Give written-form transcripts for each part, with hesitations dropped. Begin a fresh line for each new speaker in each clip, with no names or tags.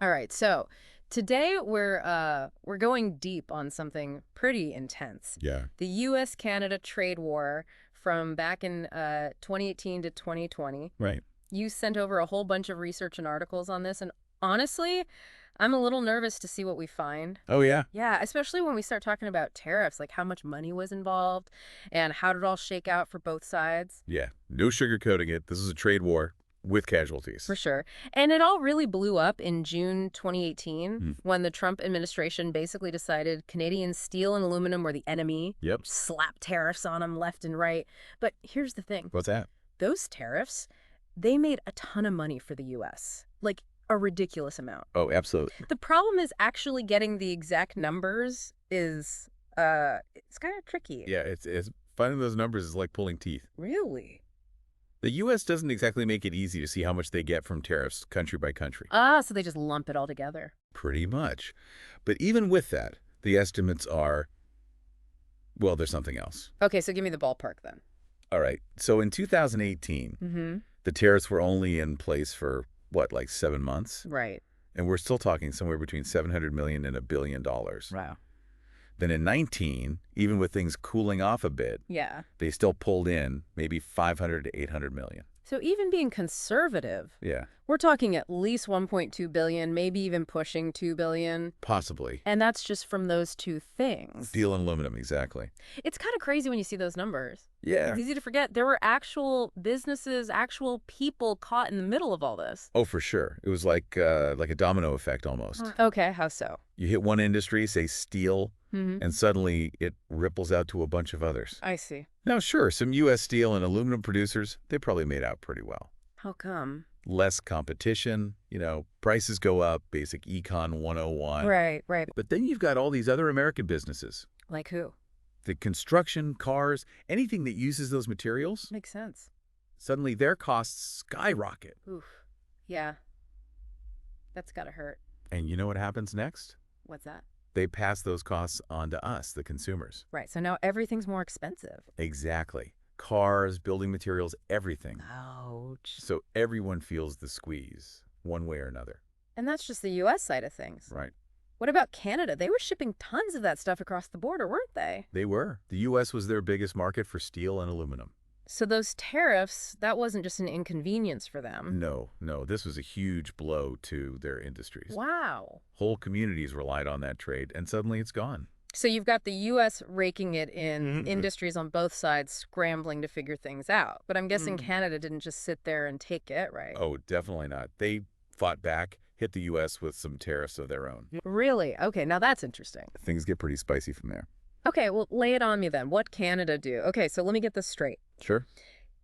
All right, so today we're going deep on something pretty intense.
Yeah.
The U.S. Canada trade war from back in 2018 to 2020.
Right.
You sent over a whole bunch of research and articles on this, and honestly, I'm a little nervous to see what we find.
Oh, yeah.
Yeah, especially when we start talking about tariffs, like how much money was involved and how did it all shake out for both sides.
Yeah. No sugarcoating it. This is a trade war with casualties.
For sure. And it all really blew up in June 2018
Hmm.
when the Trump administration basically decided Canadian steel and aluminum were the enemy,
Yep.
slapped tariffs on them left and right. But here's the thing.
What's that?
Those tariffs, they made a ton of money for the U.S., like a ridiculous amount.
Oh, absolutely.
The problem is actually getting the exact numbers is, it's kind of tricky.
Yeah, it's finding those numbers is like pulling teeth.
Really?
The U.S. doesn't exactly make it easy to see how much they get from tariffs country by country.
Ah, so they just lump it all together.
Pretty much. But even with that, the estimates are, well, there's something else.
Okay, so give me the ballpark then.
All right. So in 2018,
Mm-hmm.
the tariffs were only in place for, what, like 7 months?
Right.
And we're still talking somewhere between $700 million and $1 billion.
Wow.
Then in 19, even with things cooling off a bit,
Yeah.
they still pulled in maybe 500 to 800 million.
So even being conservative,
Yeah,
we're talking at least 1.2 billion, maybe even pushing 2 billion.
possibly.
And that's just from those two things.
Steel and aluminum, exactly.
It's kind of crazy when you see those numbers.
Yeah.
It's easy to forget there were actual businesses, actual people caught in the middle of all this.
Oh, for sure. It was like a domino effect almost.
Okay, how so?
You hit one industry, say steel,
Mm-hmm.
and suddenly it ripples out to a bunch of others.
I see.
Now, sure, some U.S. steel and aluminum producers, they probably made out pretty well.
How come?
Less competition, prices go up, basic econ 101.
Right.
But then you've got all these other American businesses.
Like who?
The construction, cars, anything that uses those materials,
Makes sense.
suddenly their costs skyrocket.
Oof. Yeah. That's gotta hurt.
And you know what happens next?
What's that?
They pass those costs on to us, the consumers.
Right, so now everything's more expensive.
Exactly. Cars, building materials, everything.
Ouch.
So everyone feels the squeeze, one way or another.
And that's just the U.S. side of things.
Right.
What about Canada? They were shipping tons of that stuff across the border, weren't they?
They were. The U.S. was their biggest market for steel and aluminum.
So those tariffs, that wasn't just an inconvenience for them.
No, this was a huge blow to their industries.
Wow.
Whole communities relied on that trade, and suddenly it's gone.
So you've got the U.S. raking it in,
Mhm.
industries on both sides scrambling to figure things out. But I'm guessing
Mm.
Canada didn't just sit there and take it, right?
Oh, definitely not. They fought back, hit the U.S. with some tariffs of their own.
Really? Okay, now that's interesting.
Things get pretty spicy from there.
Okay, well, lay it on me then. What Canada do? Okay, so let me get this straight.
Sure.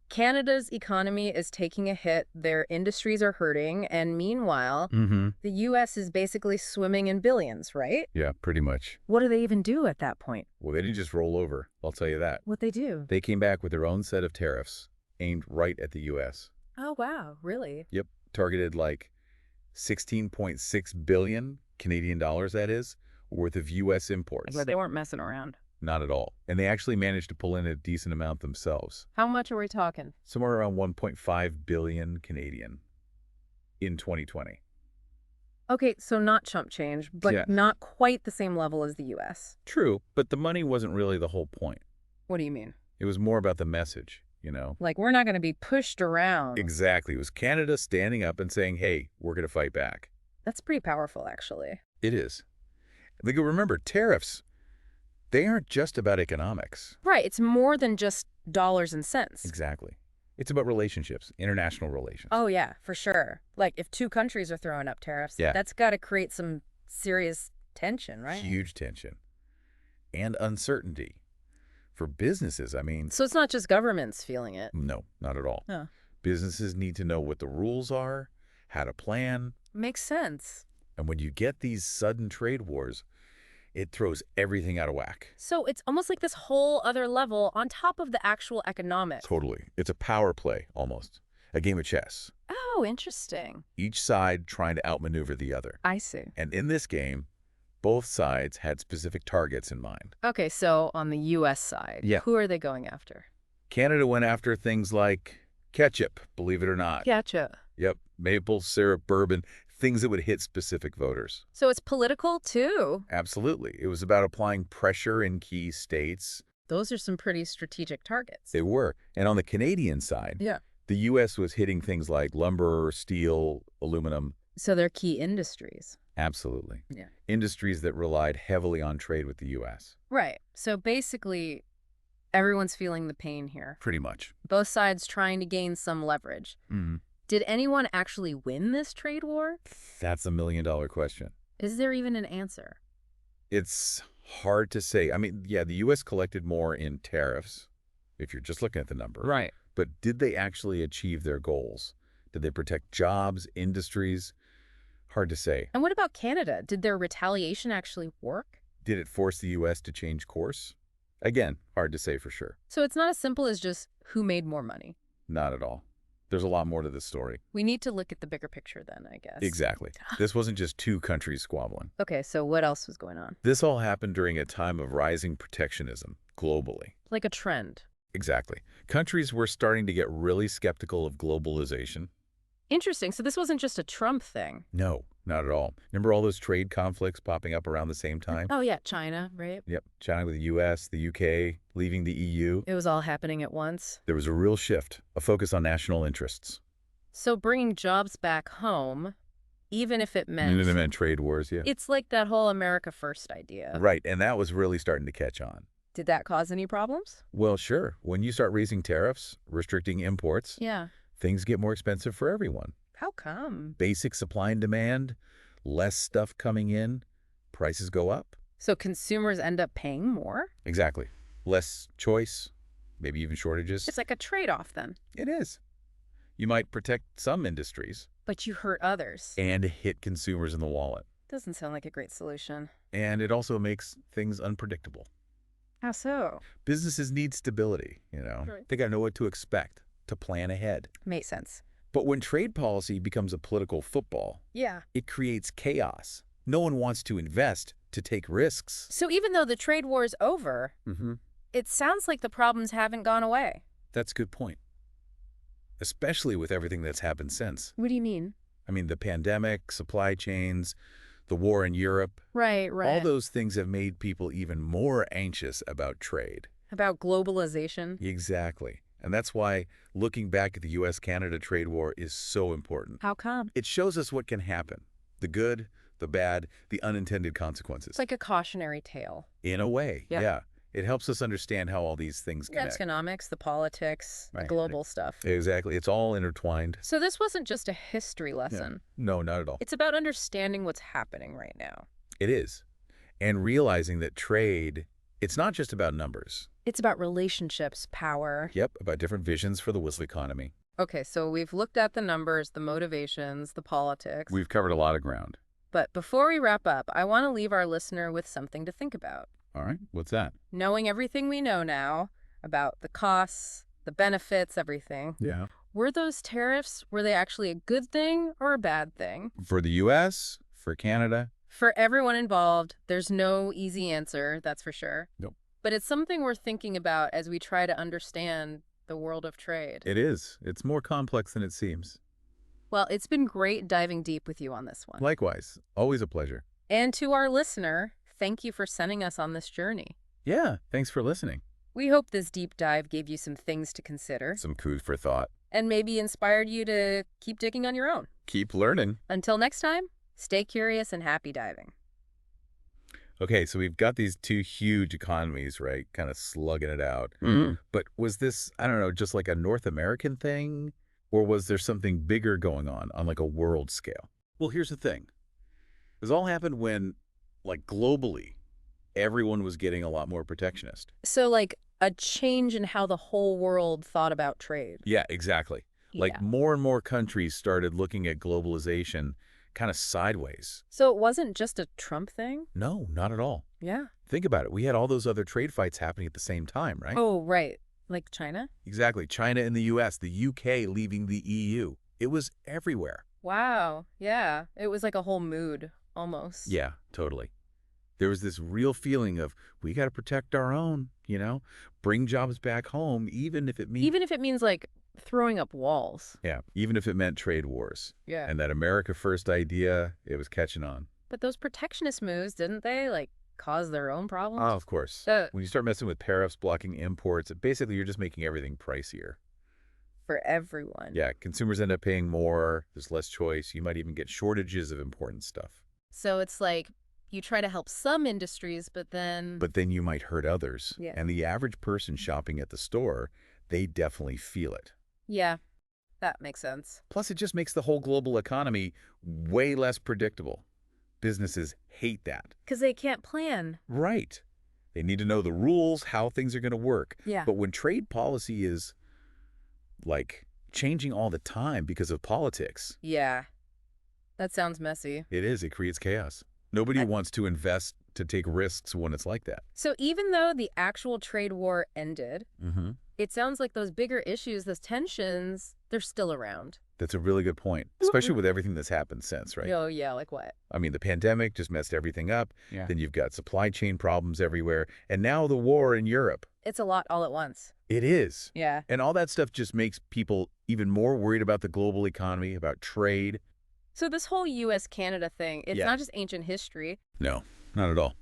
Canada's economy is taking a hit, their industries are hurting, and meanwhile,
Mm-hmm.
the U.S. is basically swimming in billions, right?
Yeah, pretty much.
What do they even do at that point?
Well, they didn't just roll over, I'll tell you that.
What they do?
They came back with their own set of tariffs aimed right at the U.S.
Oh, wow, really?
Yep, targeted like 16.6 billion Canadian dollars, that is, worth of U.S. imports.
They weren't messing around.
Not at all. And they actually managed to pull in a decent amount themselves.
How much are we talking?
Somewhere around 1.5 billion Canadian in 2020.
Okay, so not chump change, but
Yeah.
not quite the same level as the U.S.
True, but the money wasn't really the whole point.
What do you mean?
It was more about the message,
Like, we're not going to be pushed around.
Exactly. It was Canada standing up and saying, hey, we're going to fight back.
That's pretty powerful, actually.
It is. Like, remember, tariffs, they aren't just about economics.
Right, it's more than just dollars and cents.
Exactly. It's about relationships, international relations.
Oh, yeah, for sure. Like, if two countries are throwing up tariffs,
Yeah.
that's got to create some serious tension, right?
Huge tension. And uncertainty. For businesses,
So it's not just governments feeling it.
no, not at all.
Huh.
Businesses need to know what the rules are, how to plan.
Makes sense.
And when you get these sudden trade wars, it throws everything out of whack.
So it's almost like this whole other level on top of the actual economics.
Totally. It's a power play, almost. A game of chess.
Oh, interesting.
Each side trying to outmaneuver the other.
I see.
And in this game, both sides had specific targets in mind.
Okay, so on the U.S. side,
Yeah.
who are they going after?
Canada went after things like ketchup, believe it or not.
Gotcha.
Yep, maple syrup, bourbon, things that would hit specific voters.
So it's political too.
Absolutely. It was about applying pressure in key states.
Those are some pretty strategic targets.
They were. And on the Canadian side,
Yeah.
the U.S. was hitting things like lumber, steel, aluminum.
So they're key industries.
Absolutely.
Yeah.
Industries that relied heavily on trade with the U.S.
Right. So basically, everyone's feeling the pain here.
Pretty much.
Both sides trying to gain some leverage.
Mm-hmm.
Did anyone actually win this trade war?
That's a million-dollar question.
Is there even an answer?
It's hard to say. I mean, yeah, the U.S. collected more in tariffs, if you're just looking at the number.
Right.
But did they actually achieve their goals? Did they protect jobs, industries? Hard to say.
And what about Canada? Did their retaliation actually work?
Did it force the U.S. to change course? Again, hard to say for sure.
So it's not as simple as just who made more money.
Not at all. There's a lot more to this story.
We need to look at the bigger picture then, I guess.
Exactly. This wasn't just two countries squabbling.
Okay, so what else was going on?
This all happened during a time of rising protectionism globally.
Like a trend.
Exactly. Countries were starting to get really skeptical of globalization.
Interesting. So this wasn't just a Trump thing.
No, not at all. Remember all those trade conflicts popping up around the same time?
Oh, yeah, China, right?
Yep. China with the U.S., the U.K., leaving the EU.
It was all happening at once.
There was a real shift, a focus on national interests.
So bringing jobs back home, even if it meant...
And it meant trade wars, yeah.
It's like that whole America First idea.
Right, and that was really starting to catch on.
Did that cause any problems?
Well, sure. When you start raising tariffs, restricting imports,
Yeah.
things get more expensive for everyone.
How come?
Basic supply and demand, less stuff coming in, prices go up.
So consumers end up paying more?
Exactly. Less choice, maybe even shortages.
It's like a trade-off then.
It is. You might protect some industries
But you hurt others.
and hit consumers in the wallet.
Doesn't sound like a great solution.
And it also makes things unpredictable.
How so?
Businesses need stability, you know.
Right.
They got to know what to expect, to plan ahead.
Makes sense.
But when trade policy becomes a political football,
Yeah.
it creates chaos. No one wants to invest to take risks.
So even though the trade war is over, it sounds like the problems haven't gone away.
That's a good point. Especially with everything that's happened since.
What do you mean?
I mean, the pandemic, supply chains, the war in Europe.
Right.
All those things have made people even more anxious about trade.
About globalization?
Exactly. And that's why looking back at the U.S. Canada trade war is so important.
How come?
It shows us what can happen. The good, the bad, the unintended consequences.
It's like a cautionary tale.
In a way,
Yeah.
yeah. It helps us understand how all these things
The
connect.
economics, the politics, the
Right.
global stuff.
Exactly. It's all intertwined.
So this wasn't just a history lesson.
No, not at all.
It's about understanding what's happening right now.
It is. And realizing that trade, it's not just about numbers.
It's about relationships, power.
Yep, about different visions for the whistle economy.
Okay, so we've looked at the numbers, the motivations, the politics.
We've covered a lot of ground.
But before we wrap up, I want to leave our listener with something to think about.
All right, what's that?
Knowing everything we know now about the costs, the benefits, everything,
Yeah.
were those tariffs, were they actually a good thing or a bad thing?
For the U.S., for Canada.
For everyone involved, there's no easy answer, that's for sure.
Nope.
But it's something we're thinking about as we try to understand the world of trade.
It is. It's more complex than it seems.
Well, it's been great diving deep with you on this one.
Likewise, always a pleasure.
And to our listener, thank you for sending us on this journey.
Yeah, thanks for listening.
We hope this deep dive gave you some things to consider
Some food for thought.
and maybe inspired you to keep digging on your own.
Keep learning.
Until next time, stay curious and happy diving.
Okay, so we've got these two huge economies, right, kind of slugging it out. But was this, I don't know, just like a North American thing? Or was there something bigger going on like a world scale? Well, here's the thing. This all happened when, like globally, everyone was getting a lot more protectionist.
So like a change in how the whole world thought about trade.
Yeah, exactly. Like
Yeah.
more and more countries started looking at globalization kind of sideways.
So it wasn't just a Trump thing?
No, not at all.
Yeah.
Think about it. We had all those other trade fights happening at the same time, right?
Oh, right. Like China?
Exactly. China and the U.S., the U.K. leaving the EU. It was everywhere.
Wow. Yeah. It was like a whole mood, almost.
Yeah, totally. There was this real feeling of, we got to protect our own, you know, bring jobs back home, even if it means...
Even if it means like throwing up walls.
Yeah, even if it meant trade wars.
Yeah.
And that America First idea, it was catching on.
But those protectionist moves, didn't they, like, cause their own
Oh,
problems?
of course.
Uh,
When you start messing with tariffs, blocking imports, basically you're just making everything pricier.
for everyone.
Yeah, consumers end up paying more, there's less choice, you might even get shortages of important stuff.
So it's like you try to help some industries, but then.
But then you might hurt others.
Yeah.
And the average person shopping at the store, they definitely feel it.
Yeah, that makes sense.
Plus, it just makes the whole global economy way less predictable. Businesses hate that.
Because they can't plan.
Right. They need to know the rules, how things are going to work.
Yeah.
But when trade policy is, like, changing all the time because of politics,
Yeah. That sounds messy.
it creates chaos. Nobody
I-
wants to invest to take risks when it's like that.
So even though the actual trade war ended,
Mm-hmm.
it sounds like those bigger issues, those tensions, they're still around.
That's a really good point, especially with everything that's happened since, right?
Oh, yeah, like what?
I mean, the pandemic just messed everything up.
Yeah.
Then you've got supply chain problems everywhere. And now the war in Europe.
It's a lot all at once.
It is.
Yeah.
And all that stuff just makes people even more worried about the global economy, about trade.
So this whole U.S. Canada thing, it's
Yeah.
not just ancient history.
No, not at all.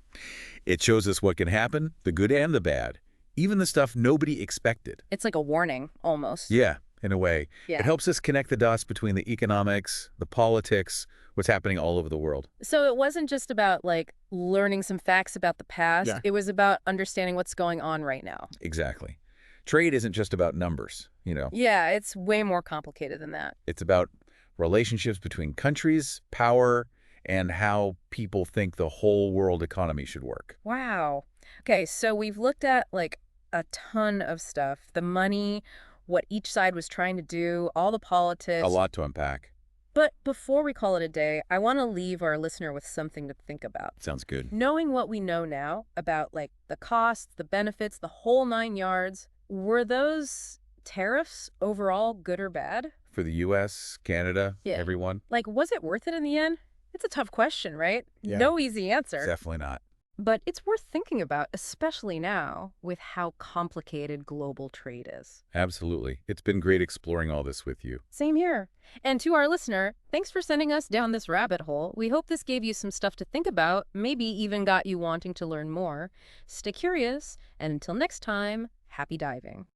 It shows us what can happen, the good and the bad, even the stuff nobody expected.
It's like a warning, almost.
Yeah, in a way.
Yeah.
It helps us connect the dots between the economics, the politics, what's happening all over the world.
So it wasn't just about, like, learning some facts about the past.
Yeah.
It was about understanding what's going on right now.
Exactly. Trade isn't just about numbers,
Yeah, it's way more complicated than that.
It's about relationships between countries, power, and how people think the whole world economy should work.
Wow. Okay, so we've looked at, like, a ton of stuff. The money, what each side was trying to do, all the politics.
A lot to unpack.
But before we call it a day, I want to leave our listener with something to think about.
Sounds good.
Knowing what we know now about, like, the costs, the benefits, the whole 9 yards, were those tariffs overall good or bad?
For the U.S., Canada,
Yeah.
everyone,
Like, was it worth it in the end? It's a tough question, right?
Yeah.
No easy answer.
definitely not.
But it's worth thinking about, especially now with how complicated global trade is.
Absolutely. It's been great exploring all this with you.
Same here. And to our listener, thanks for sending us down this rabbit hole. We hope this gave you some stuff to think about, maybe even got you wanting to learn more. Stay curious, and until next time, happy diving.